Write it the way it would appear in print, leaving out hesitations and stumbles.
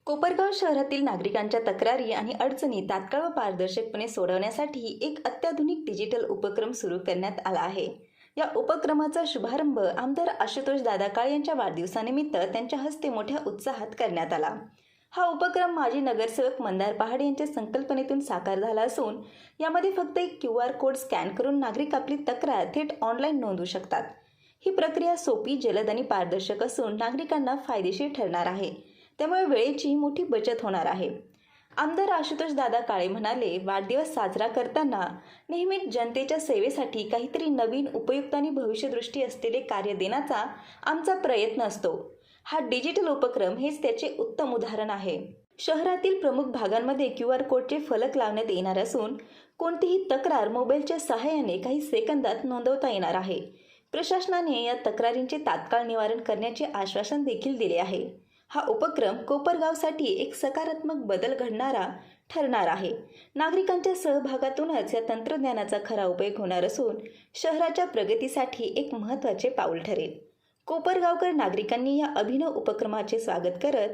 कोपरगाव शहरातील नागरिकांच्या तक्रारी आणि अडचणी तात्काळ व पारदर्शकपणे सोडवण्यासाठी एक अत्याधुनिक डिजिटल उपक्रम सुरू करण्यात आला आहे. या उपक्रमाचा शुभारंभ आमदार आशुतोष दादा काळे यांच्या वाढदिवसानिमित्त त्यांच्या हस्ते मोठ्या उत्साहात करण्यात आला. हा उपक्रम माजी नगरसेवक मंदार पहाड यांच्या संकल्पनेतून साकार झाला असून यामध्ये फक्त एक QR कोड स्कॅन करून नागरिक आपली तक्रार थेट ऑनलाईन नोंदवू शकतात. ही प्रक्रिया सोपी, जलद आणि पारदर्शक असून नागरिकांना फायदेशीर ठरणार आहे. त्यामुळे वेळेची मोठी बचत होणार आहे. आमदार आशुतोष दादा काळे म्हणाले, वाढदिवस साजरा करताना नेहमीच जनतेच्या सेवेसाठी काहीतरी नवीन, उपयुक्त आणि भविष्यदृष्टी असलेले कार्य देण्याचा आमचा प्रयत्न असतो. हा डिजिटल उपक्रम हेच त्याचे उत्तम उदाहरण आहे. शहरातील प्रमुख भागांमध्ये QR कोडचे फलक लावण्यात येणार असून कोणतीही तक्रार मोबाईलच्या सहाय्याने काही सेकंदात नोंदवता येणार आहे. प्रशासनाने या तक्रारींचे तात्काळ निवारण करण्याचे आश्वासन देखील दिले आहे. हा उपक्रम कोपरगावसाठी एक सकारात्मक बदल घडणारा ठरणार आहे. नागरिकांच्या सहभागातूनच या तंत्रज्ञानाचा खरा उपयोग होणार असून शहराच्या प्रगतीसाठी एक महत्त्वाचे पाऊल ठरेल. कोपरगावकर नागरिकांनी या अभिनव उपक्रमाचे स्वागत करत